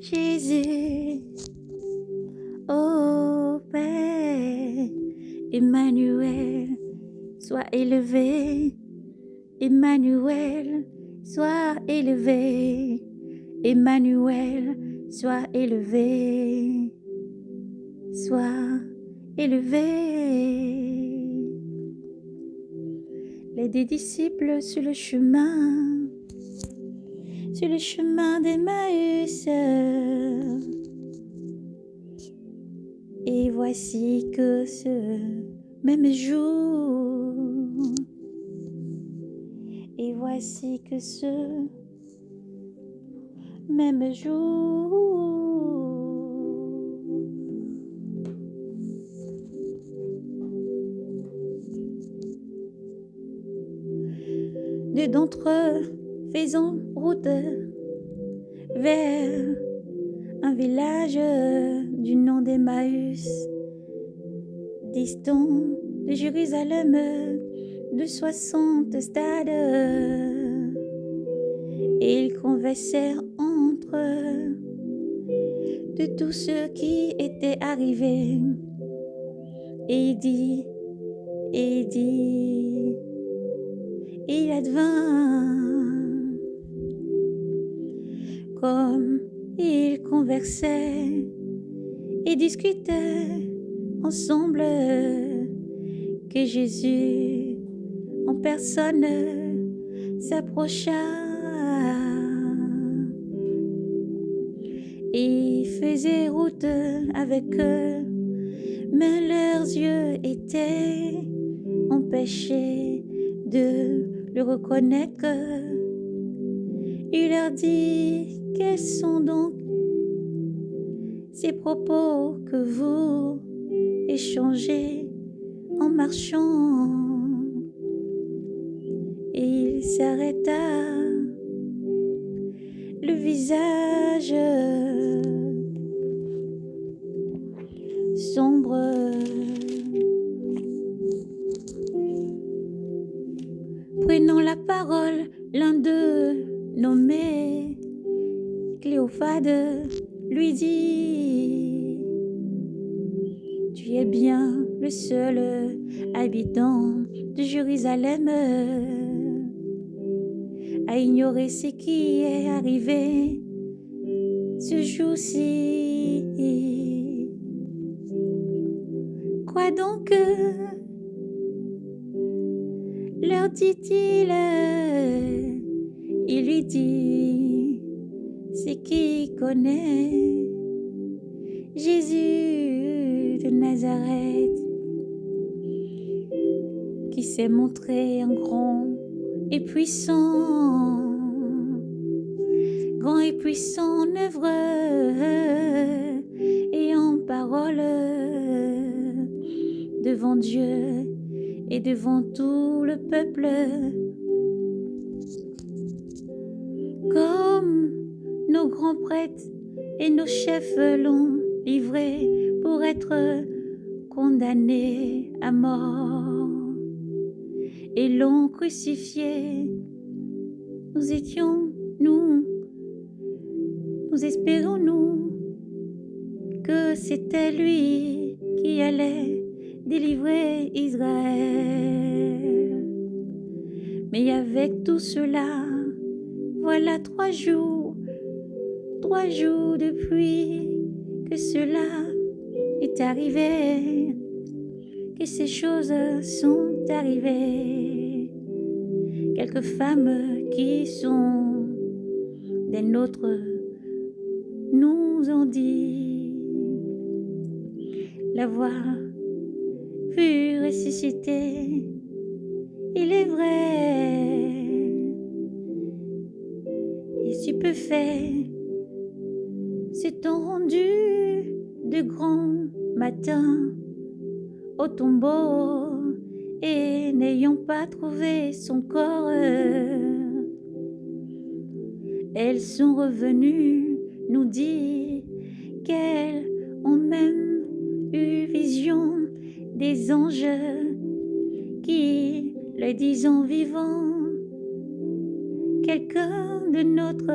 Jésus, ô Père, Emmanuel, sois élevé. Emmanuel, sois élevé. Emmanuel, sois élevé. Sois élevé. Les deux disciples sur le chemin d'Emmaüs. Et voici que ce même jour, et voici que ce même jour, deux d'entre eux faisant route vers un village du nom d'Emmaüs, distant de Jérusalem de 60 stades. Et ils conversèrent entre eux de tout ce qui était arrivé. Et il dit, il advint, comme ils conversaient et discutaient ensemble, que Jésus en personne s'approcha et faisait route avec eux, mais leurs yeux étaient empêchés de le reconnaître. Il leur dit, quels sont donc ces propos que vous échangez en marchant? Et il s'arrêta, le visage sombre. Prenant la parole, l'un d'eux, nommé Cléophade, lui dit, tu es bien le seul habitant de Jérusalem à ignorer ce qui est arrivé ce jour-ci. Quoi donc, leur dit-il? Il lui dit, c'est qui connaît Jésus de Nazareth, qui s'est montré un grand et puissant en œuvre et en parole devant Dieu et devant tout le peuple. Comme nos grands prêtres et nos chefs l'ont livré pour être condamné à mort et l'ont crucifié. Nous espérons que c'était lui qui allait délivrer Israël. Mais avec tout cela, voilà 3 jours depuis que cela est arrivé, que ces choses sont arrivées. Quelques femmes qui sont des nôtres nous ont dit l'avoir vu ressusciter. Il est vrai, et stupéfaits se sont rendus de grand matin au tombeau et n'ayant pas trouvé son corps, elles sont revenues nous dire qu'elles ont même eu vision des anges qui, le disant vivant, quelqu'un de notre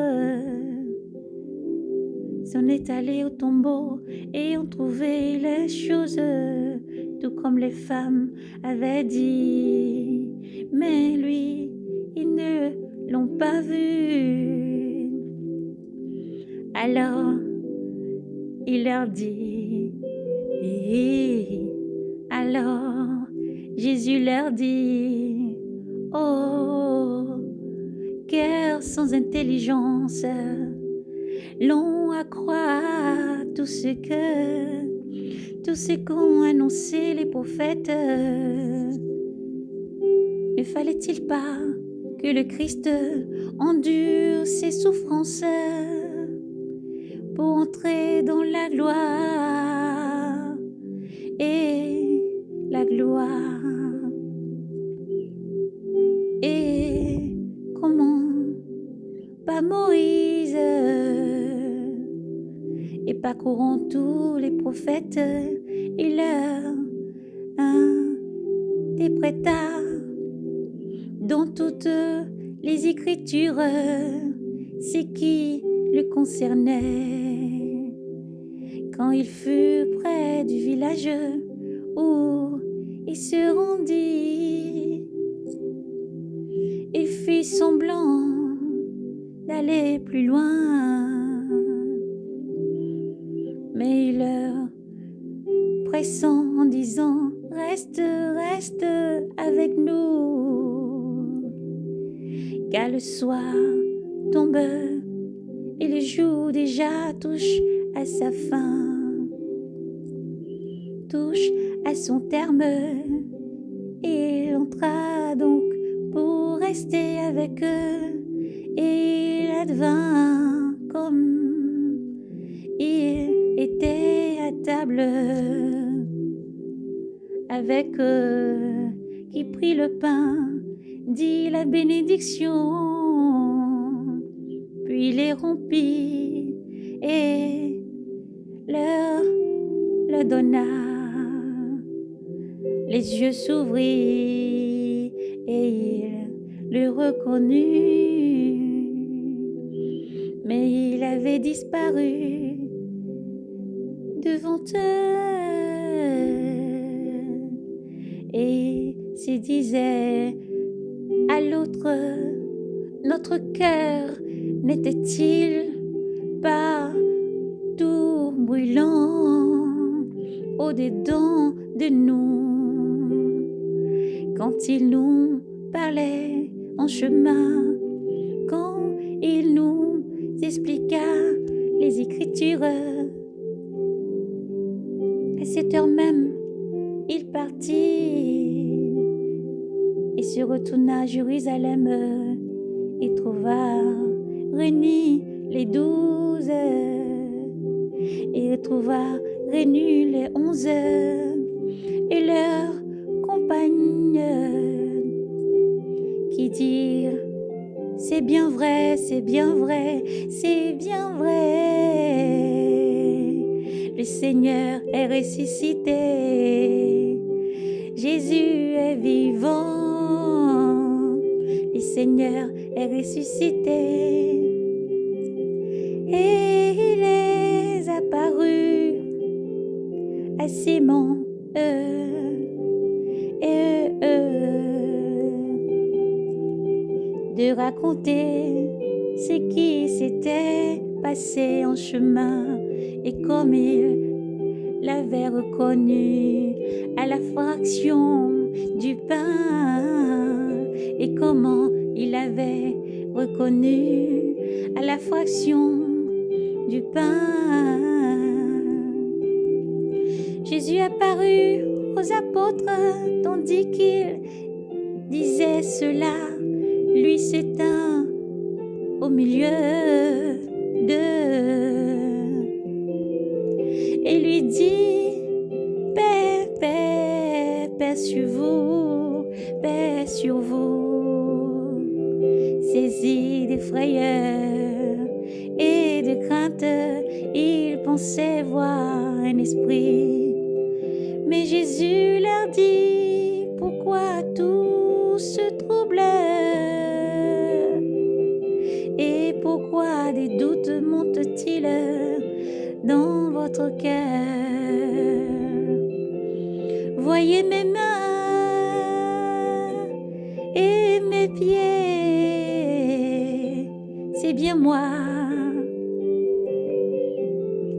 s'en est allé au tombeau et ont trouvé les choses, tout comme les femmes avaient dit. Mais lui, ils ne l'ont pas vu. Alors, il leur dit, alors Jésus leur dit, oh, cœur sans intelligence, long à croire tout ce qu'ont annoncé les prophètes. Ne fallait-il pas que le Christ endure ses souffrances pour entrer dans la gloire et la gloire? Et comment pas Moïse, et parcourant tous les prophètes, il leur interpréta dans toutes les Écritures ce qui le concernait. Quand il fut près du village où il se rendit, il fit semblant d'aller plus loin, mais il leur pressant en disant, reste, reste avec nous, car le soir tombe et le jour déjà touche à sa fin, touche à son terme, et il entra donc pour rester avec eux, et il advint comme il était à table avec eux, qui prit le pain, dit la bénédiction, puis les rompit et leur le donna. Les yeux s'ouvrirent et il le reconnut, mais il avait disparu devant eux et se disait à l'autre, notre cœur n'était-il pas tout brûlant au-dedans de nous quand il nous parlait en chemin, quand il nous expliqua les Écritures? À cette heure même, il partit et se retourna à Jérusalem et trouva réunis les 12 et retrouva réunis les 11 et leurs compagnes qui dirent, c'est bien vrai, c'est bien vrai, c'est bien vrai, le Seigneur est ressuscité, Jésus est vivant, le Seigneur est ressuscité. Et il est apparu à Simon de raconter ce qui s'était passé en chemin et comme il l'avait reconnu à la fraction du pain et comment il avait reconnu à la fraction du pain. Jésus apparut aux apôtres tandis qu'il disait cela, lui s'éteint au milieu d'eux et lui dit, paix, paix, paix sur vous, paix sur vous. Saisi de frayeur et de crainte, il pensait voir un esprit. Mais Jésus leur dit, pourquoi tout se trouble et pourquoi Pourquoi des doutes montent-ils dans votre cœur? Voyez mes mains et mes pieds, c'est bien moi.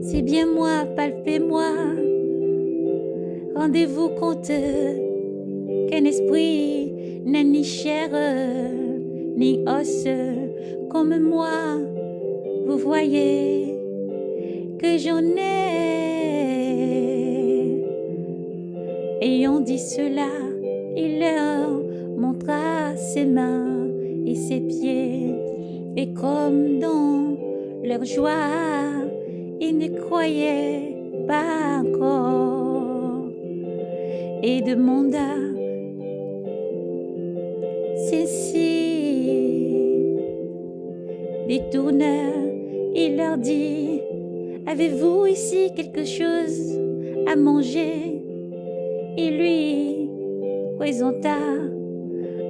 C'est bien moi, palpez-moi. Rendez-vous compte qu'un esprit n'est ni chair ni os comme moi. Vous voyez que j'en ai. Ayant dit cela, il leur montra ses mains et ses pieds. Et comme dans leur joie, ils ne croyaient pas encore, et demanda ceci. Détourneur, il leur dit, avez-vous ici quelque chose à manger? Il lui présenta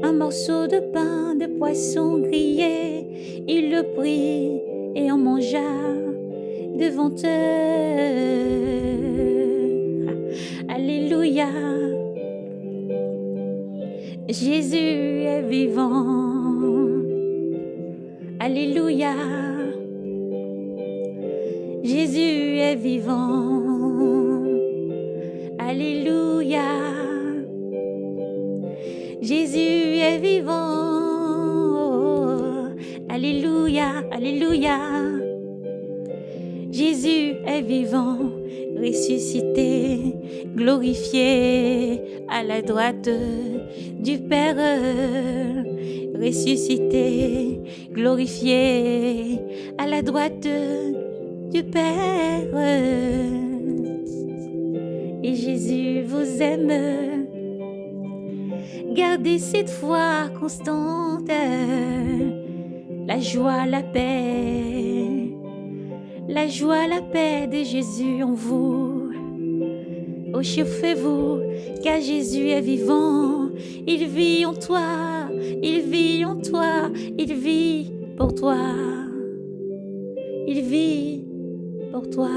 un morceau de pain de poisson grillé. Il le prit et en mangea devant eux. Alléluia. Jésus est vivant. Alléluia. Jésus est vivant. Alléluia. Jésus est vivant. Alléluia. Alléluia. Jésus est vivant, ressuscité, glorifié à la droite du Père. Ressuscité, glorifié à la droite du Père. Et Jésus vous aime. Gardez cette foi constante, la joie, la paix. La joie, la paix de Jésus en vous. Oh, chauffez-vous, car Jésus est vivant. Il vit en toi, il vit en toi, il vit pour toi. Il vit pour toi.